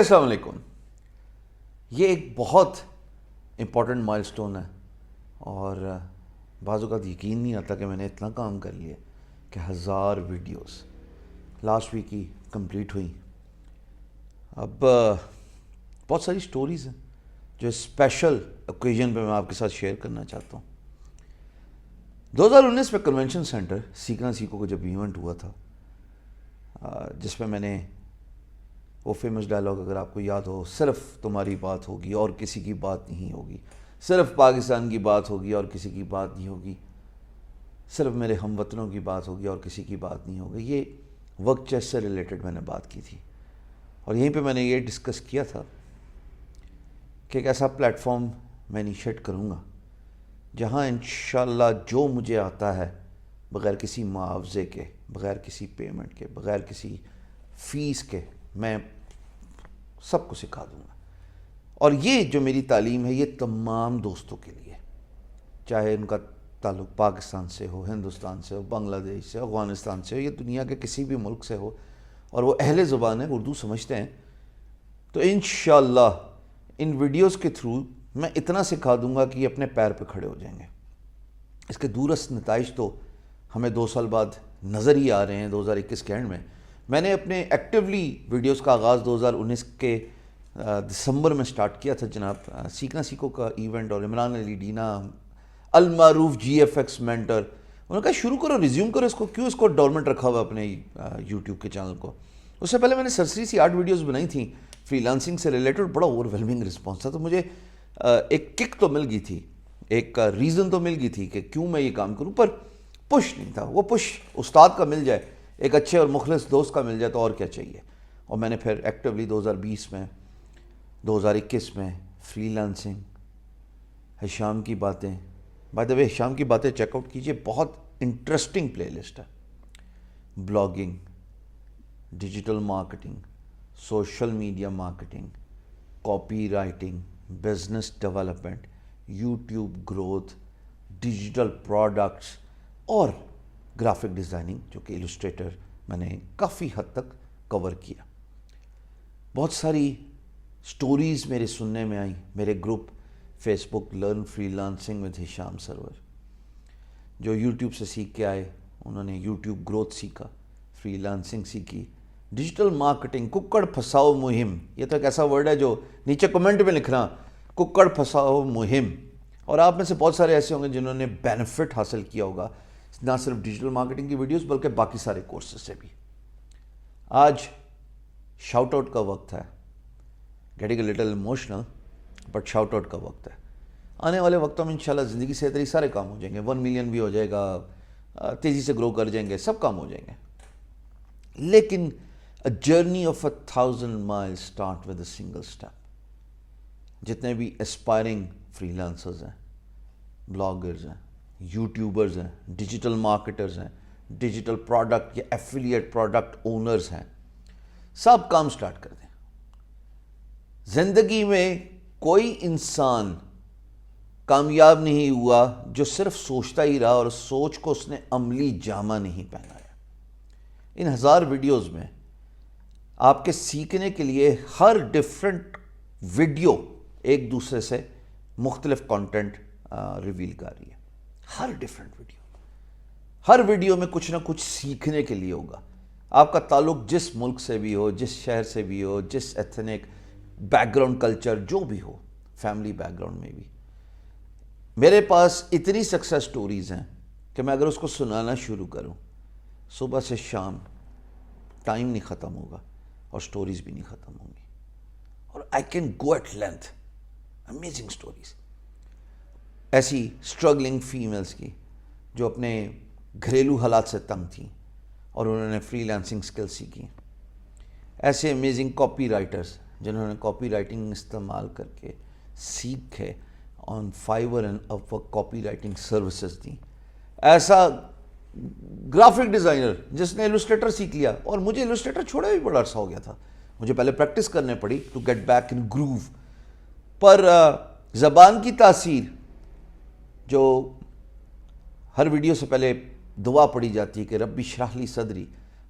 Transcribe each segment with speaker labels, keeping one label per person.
Speaker 1: السلام علیکم. یہ ایک بہت امپورٹنٹ مائل سٹون ہے اور بعض اوقات یقین نہیں آتا کہ میں نے اتنا کام کر لیا کہ 1000 ویڈیوز لاسٹ ویک ہی کمپلیٹ ہوئی. اب بہت ساری سٹوریز ہیں جو اسپیشل اوکیزن پہ میں آپ کے ساتھ شیئر کرنا چاہتا ہوں. 2019 میں کنونشن سینٹر سیکھنا سیکھو کا جب ایونٹ ہوا تھا جس میں میں نے وہ فیمس ڈائلاگ اگر آپ کو یاد ہو، صرف تمہاری بات ہوگی اور کسی کی بات نہیں ہوگی، صرف پاکستان کی بات ہوگی اور کسی کی بات نہیں ہوگی، صرف میرے ہم وطنوں کی بات ہوگی اور کسی کی بات نہیں ہوگی. یہ ورک چیس سے ریلیٹڈ میں نے بات کی تھی اور یہیں پہ میں نے یہ ڈسکس کیا تھا کہ ایک ایسا پلیٹ فارم میں انیشیٹ کروں گا جہاں انشاءاللہ جو مجھے آتا ہے بغیر کسی معاوضے کے، بغیر کسی پیمنٹ کے، بغیر کسی فیس کے، میں سب کو سکھا دوں گا. اور یہ جو میری تعلیم ہے یہ تمام دوستوں کے لیے، چاہے ان کا تعلق پاکستان سے ہو، ہندوستان سے ہو، بنگلہ دیش سے، افغانستان سے ہو، یا دنیا کے کسی بھی ملک سے ہو اور وہ اہل زبان ہے، اردو سمجھتے ہیں، تو انشاءاللہ ان ویڈیوز کے تھرو میں اتنا سکھا دوں گا کہ یہ اپنے پیر پہ کھڑے ہو جائیں گے. اس کے دورست نتائج تو ہمیں 2 سال بعد نظر ہی آ رہے ہیں. 2021 کے اینڈ میں نے اپنے ایکٹیولی ویڈیوز کا آغاز 2019 کے دسمبر میں سٹارٹ کیا تھا. جناب سیکھنا سیکھو کا ایونٹ اور عمران علی ڈینا المعروف جی ایف ایکس مینٹر، انہوں نے کہا شروع کرو، ریزیوم کرو اس کو، کیوں اس کو ڈورمنٹ رکھا ہوا اپنے یوٹیوب کے چینل کو. اس سے پہلے میں نے سرسری سی 8 ویڈیوز بنائی تھیں فری لانسنگ سے ریلیٹڈ. بڑا اوور ویلمنگ رسپانس تھا، تو مجھے ایک کک تو مل گئی تھی، ایک ریزن تو مل گئی تھی کہ کیوں میں یہ کام کروں، پر پش نہیں تھا. وہ پش استاد کا مل جائے، ایک اچھے اور مخلص دوست کا مل جائے تو اور کیا چاہیے. اور میں نے پھر ایکٹیولی 2020 میں 2021 میں فری لانسنگ، ہشام کی باتیں، بائی دا وے ہشام کی باتیں چیک آؤٹ کیجئے، بہت انٹرسٹنگ پلے لسٹ ہے. Blogging, digital marketing, social media marketing, copy writing, business development, YouTube growth, digital products اور گرافک ڈیزائننگ، جو کہ السٹریٹر میں نے کافی حد تک کور کیا. بہت ساری سٹوریز میرے سننے میں آئیں. میرے group Facebook learn freelancing with Hisham Sarwar, جو یوٹیوب سے سیکھ کے آئے انہوں نے یوٹیوب گروتھ سیکھا، فری لانسنگ سیکھی، ڈیجیٹل مارکیٹنگ، ککڑ پھساؤ مہم. یہ تو ایک ایسا ورڈ ہے جو نیچے کمنٹ میں لکھنا، ککڑ پھساؤ مہم. اور آپ میں سے بہت سارے ایسے ہوں گے جنہوں نے بینیفٹ حاصل کیا ہوگا نہ صرف ڈیجیٹل مارکیٹنگ کی ویڈیوز بلکہ باقی سارے کورسز سے بھی. آج شاؤٹ آؤٹ کا وقت ہے. Getting a little emotional but shout out کا وقت ہے. آنے والے وقتوں میں انشاءاللہ زندگی سے اتنے سارے کام ہو جائیں گے. 1 ملین بھی ہو جائے گا، تیزی سے گرو کر جائیں گے، سب کام ہو جائیں گے. لیکن a journey of 1,000 miles start with a single step. جتنے بھی اسپائرنگ فری لانسرز ہیں، بلاگرز ہیں، یوٹیوبرز ہیں، ڈیجیٹل مارکیٹرز ہیں، ڈیجیٹل پروڈکٹ یا ایفیلیٹ پروڈکٹ اونرز ہیں، سب کام سٹارٹ کر دیں. زندگی میں کوئی انسان کامیاب نہیں ہوا جو صرف سوچتا ہی رہا اور سوچ کو اس نے عملی جامہ نہیں پہنایا. ان 1000 ویڈیوز میں آپ کے سیکھنے کے لیے ہر ڈیفرنٹ ویڈیو ایک دوسرے سے مختلف کانٹینٹ ریویل کر رہی ہے. ہر ڈیفرنٹ ویڈیو، ہر ویڈیو میں کچھ نہ کچھ سیکھنے کے لیے ہوگا. آپ کا تعلق جس ملک سے بھی ہو، جس شہر سے بھی ہو، جس ایتھنک بیک گراؤنڈ، کلچر جو بھی ہو، فیملی بیک گراؤنڈ میں بھی. میرے پاس اتنی سکسیس سٹوریز ہیں کہ میں اگر اس کو سنانا شروع کروں صبح سے شام ٹائم نہیں ختم ہوگا اور سٹوریز بھی نہیں ختم ہوں گی. اور I can go at length, amazing stories ایسی اسٹرگلنگ فیمیلز کی جو اپنے گھریلو حالات سے تنگ تھیں اور انہوں نے فری لانسنگ سکل سیکھی. ایسے امیزنگ کاپی رائٹرز جنہوں نے کاپی رائٹنگ استعمال کر کے سیکھے on Fiverr and Upwork copywriting services دیں. ایسا گرافک ڈیزائنر جس نے السٹریٹر سیکھ لیا، اور مجھے السٹریٹر چھوڑے بھی بڑا عرصہ ہو گیا تھا، مجھے پہلے پریکٹس کرنے پڑی to get back in groove. پر زبان کی تاثیر، جو ہر ویڈیو سے پہلے دعا پڑھی جاتی ہے کہ ربی اشرح لی صدری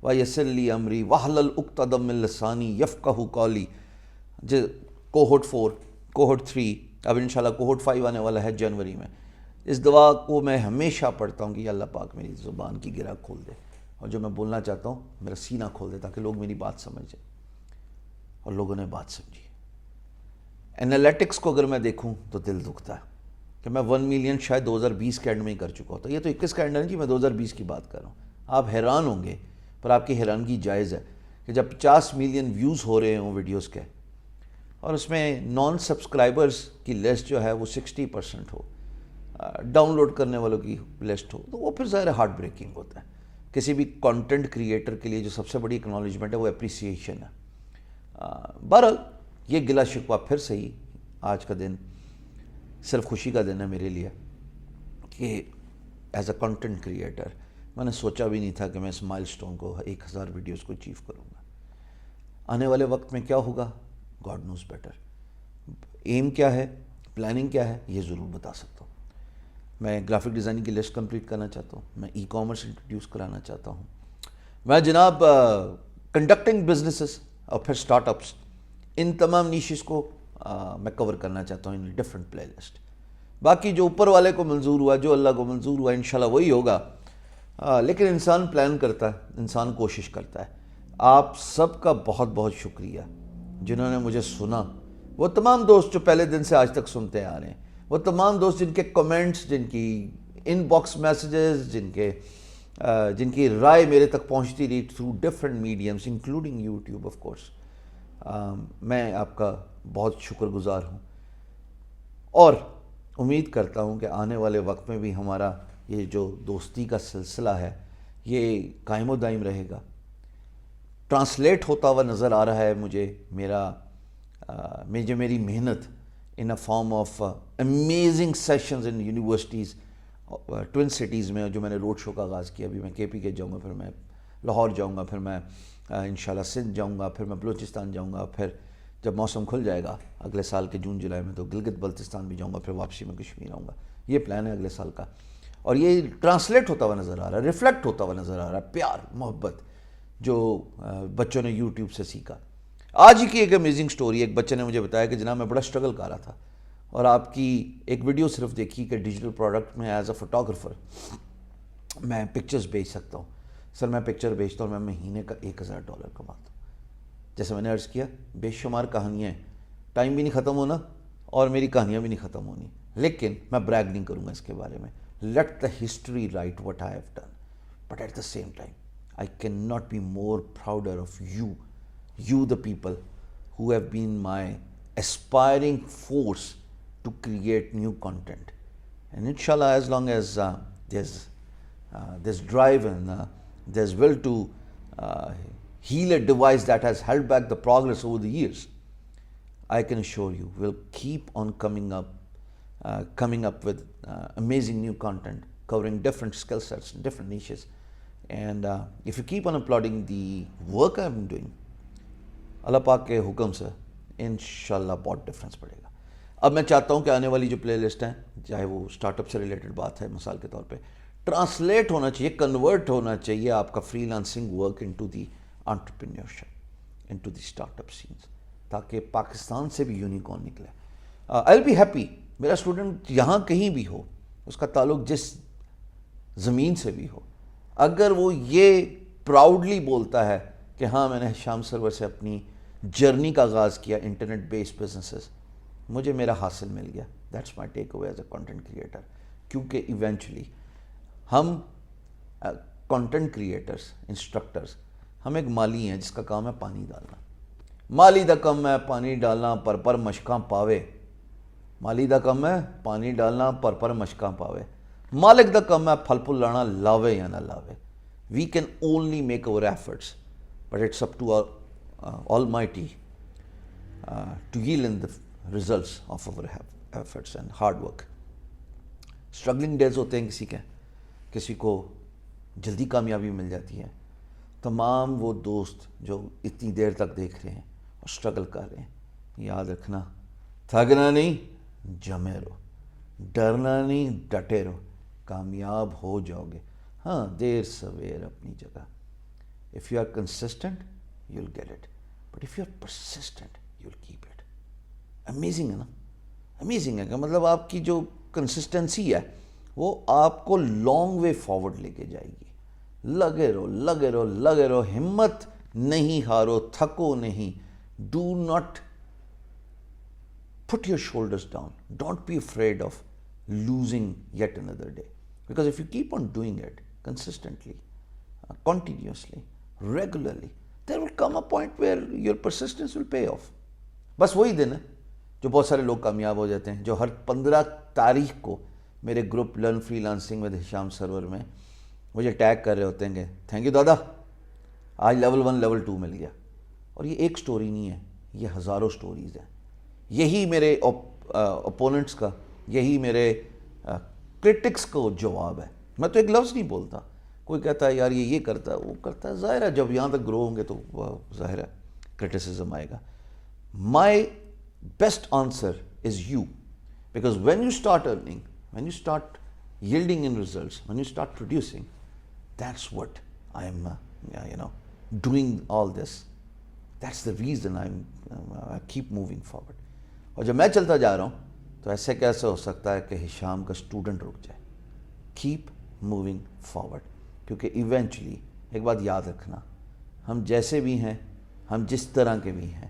Speaker 1: ویسر لی امری واحلل عقدۃ من لسانی یفقہوا قولی، کوہورٹ 4 کوہورٹ 3 اب انشاءاللہ کوہورٹ 5 آنے والا ہے جنوری میں. اس دعا کو میں ہمیشہ پڑھتا ہوں کہ یا اللہ پاک میری زبان کی گرہ کھول دے اور جو میں بولنا چاہتا ہوں میرا سینہ کھول دے تاکہ لوگ میری بات سمجھ جائیں. اور لوگوں نے بات سمجھی. انالیٹکس کو اگر میں دیکھوں تو دل دکھتا ہے کہ میں 1 ملین شاید 2020 کے اینڈ میں ہی کر چکا ہوتا. یہ تو 21 کا اینڈ ہے جی, میں 2020 کی بات کر رہا ہوں. آپ حیران ہوں گے پر آپ کی حیرانگی جائز ہے کہ جب 50 ملین ویوز ہو رہے ہوں ویڈیوز کے اور اس میں نان سبسکرائبرز کی لسٹ جو ہے وہ 60% ہو, ڈاؤن لوڈ کرنے والوں کی لسٹ ہو, تو وہ پھر ظاہر ہارٹ بریکنگ ہوتا ہے. کسی بھی کانٹینٹ کریٹر کے لیے جو سب سے بڑی اکنالجمنٹ ہے وہ اپریسیشن ہے. بہرحال یہ گلا شکوہ پھر صحیح, آج کا دن صرف خوشی کا دن ہے میرے لیے کہ ایز اے کنٹینٹ کریٹر میں نے سوچا بھی نہیں تھا کہ میں اس مائل سٹون کو 1000 ویڈیوز کو اچیو کروں گا. آنے والے وقت میں کیا ہوگا گاڈ نوز بیٹر. ایم کیا ہے, پلاننگ کیا ہے, یہ ضرور بتا سکتا ہوں. میں گرافک ڈیزائننگ کی لسٹ کمپلیٹ کرنا چاہتا ہوں, میں ای کامرس انٹروڈیوس کرانا چاہتا ہوں, میں جناب کنڈکٹنگ بزنسز اور پھر اسٹارٹ اپس, ان تمام نیشز کو میں کور کرنا چاہتا ہوں ان ڈفرینٹ پلے لسٹ. باقی جو اوپر والے کو منظور ہوا, جو اللہ کو منظور ہوا, انشاءاللہ وہی ہوگا. لیکن انسان پلان کرتا ہے, انسان کوشش کرتا ہے. آپ سب کا بہت بہت شکریہ جنہوں نے مجھے سنا. وہ تمام دوست جو پہلے دن سے آج تک سنتے آ رہے ہیں, وہ تمام دوست جن کے کمنٹس, جن کی ان باکس میسیجز, جن کی رائے میرے تک پہنچتی رہی through different mediums including YouTube of course, میں آپ کا بہت شکر گزار ہوں. اور امید کرتا ہوں کہ آنے والے وقت میں بھی ہمارا یہ جو دوستی کا سلسلہ ہے یہ قائم و دائم رہے گا. ٹرانسلیٹ ہوتا ہوا نظر آ رہا ہے مجھے میری محنت in a form of amazing sessions in universities twin cities میں, جو میں نے روڈ شو کا آغاز کیا. ابھی میں کے پی کے جاؤں گا, پھر میں لاہور جاؤں گا, پھر میں انشاءاللہ سندھ جاؤں گا, پھر میں بلوچستان جاؤں گا, پھر جب موسم کھل جائے گا اگلے سال کے جون جولائی میں تو گلگت بلتستان بھی جاؤں گا, پھر واپسی میں کشمیر آؤں گا. یہ پلان ہے اگلے سال کا. اور یہ ٹرانسلیٹ ہوتا ہوا نظر آ رہا ہے, ریفلیکٹ ہوتا ہوا نظر آ رہا ہے, پیار محبت جو بچوں نے یوٹیوب سے سیکھا. آج ہی کی ایک امیزنگ سٹوری, ایک بچے نے مجھے بتایا کہ جناب میں بڑا اسٹرگل کر رہا تھا اور آپ کی ایک ویڈیو صرف دیکھی کہ ڈیجیٹل پروڈکٹ میں ایز اے فوٹوگرافر میں پکچرز بیچ سکتا ہوں. سر میں پکچر بیچتا ہوں, میں مہینے کا $1000 کماتا ہوں. جیسے میں نے عرض کیا, بے شمار کہانیاں ہیں, ٹائم بھی نہیں ختم ہونا اور میری کہانیاں بھی نہیں ختم ہونی, لیکن میں بریگ نہیں کروں گا اس کے بارے میں. Let the history write what I have done, but at the same time I can not be more prouder of you the people who have been my aspiring force to create new content. And inshallah, as long as there's drive and there's will to heal a device that has held back the progress over the years, I can assure you we'll keep on coming up with amazing new content covering different skill sets, different niches. And if you keep on applauding the work I'm doing, اللہ پاک کے حکم سے انشاءاللہ بہت difference پڑے گا. اب میں چاہتا ہوں کہ آنے والی جو پلے لسٹ ہیں, چاہے وہ اسٹارٹ اپ سے ریلیٹڈ بات ہے, مثال کے طور پہ ٹرانسلیٹ ہونا چاہیے, کنورٹ ہونا چاہیے آپ کا free lancing work into the entrepreneurship, into the start up sense, تاکہ پاکستان سے بھی یونیکارن نکلے. آئی ول بی ہیپی, میرا اسٹوڈنٹ یہاں کہیں بھی ہو, اس کا تعلق جس زمین سے بھی ہو, اگر وہ یہ پراؤڈلی بولتا ہے کہ ہاں میں نے شام سرور سے اپنی جرنی کا آغاز کیا انٹرنیٹ بیسڈ بزنسز, مجھے میرا حاصل مل گیا. That's my take away as a content creator. کیونکہ ایونچولی ہم کانٹینٹ کریٹرز, انسٹرکٹرز, ہم ایک مالی ہیں جس کا کام ہے پانی ڈالنا. مالی دا کم ہے پانی ڈالنا پر مشکاں پاوے, مالی دا کم ہے پانی ڈالنا پر مشکاں پاوے, مالک دا کم ہے پھل پھل لانا لاوے یا نہ لاوے. We can only make over efforts, but it's up to Almighty to yield in the results of our efforts and hard work. Struggling days ہوتے ہیں کسی کو جلدی کامیابی مل جاتی ہے. تمام وہ دوست جو اتنی دیر تک دیکھ رہے ہیں اور اسٹرگل کر رہے ہیں, یاد رکھنا, تھکنا نہیں, جمے رہو, ڈرنا نہیں, ڈٹے رہو, کامیاب ہو جاؤ گے. ہاں دیر سویر اپنی جگہ. If you are consistent, you'll get it. But if you are persistent, you'll keep it. Amazing ہے نا, امیزنگ ہے کہ مطلب آپ کی جو کنسسٹنسی ہے وہ آپ کو لانگ وے فارورڈ لے کے جائے گی. لگے رہو لگے رہو لگے رہو, ہمت نہیں ہارو, تھکو نہیں. Do not put your shoulders down. Don't be afraid of losing yet another day. Because if you keep on doing it consistently, continuously, regularly, there will come a point where your persistence will pay off. بس وہی دن ہے جو بہت سارے لوگ کامیاب ہو جاتے ہیں, جو ہر 15 تاریخ کو میرے group learn freelancing with Hisham Sarwar میں مجھے ٹیگ کر رہے ہوتے ہیں کہ تھینک یو دادا, آج لیول 1 لیول 2 مل گیا. اور یہ ایک سٹوری نہیں ہے, یہ ہزاروں سٹوریز ہیں. یہی میرے اپوننٹس کا, یہی میرے کرٹکس کو جواب ہے. میں تو ایک لفظ نہیں بولتا. کوئی کہتا ہے یار یہ کرتا ہے, وہ کرتا ہے, ظاہر ہے جب یہاں تک گرو ہوں گے تو ظاہر ہے کرٹیسزم آئے گا. My best answer is you, because when you start earning, when you start yielding in results, when you start producing, that's what I'm doing all this. That's the reason I keep moving forward. اور جب میں چلتا جا رہا ہوں تو ایسے کیسے ہو سکتا ہے کہ ہشام کا اسٹوڈنٹ رک جائے. کیپ موونگ فارورڈ, کیونکہ ایونچولی ایک بات یاد رکھنا, ہم جیسے بھی ہیں, ہم جس طرح کے بھی ہیں,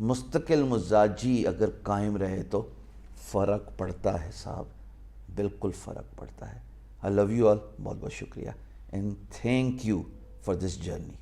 Speaker 1: مستقل مزاجی اگر قائم رہے تو فرق پڑتا ہے صاحب, بالکل فرق پڑتا ہے. I love you all, بہت بہت شکریہ, and thank you for this journey.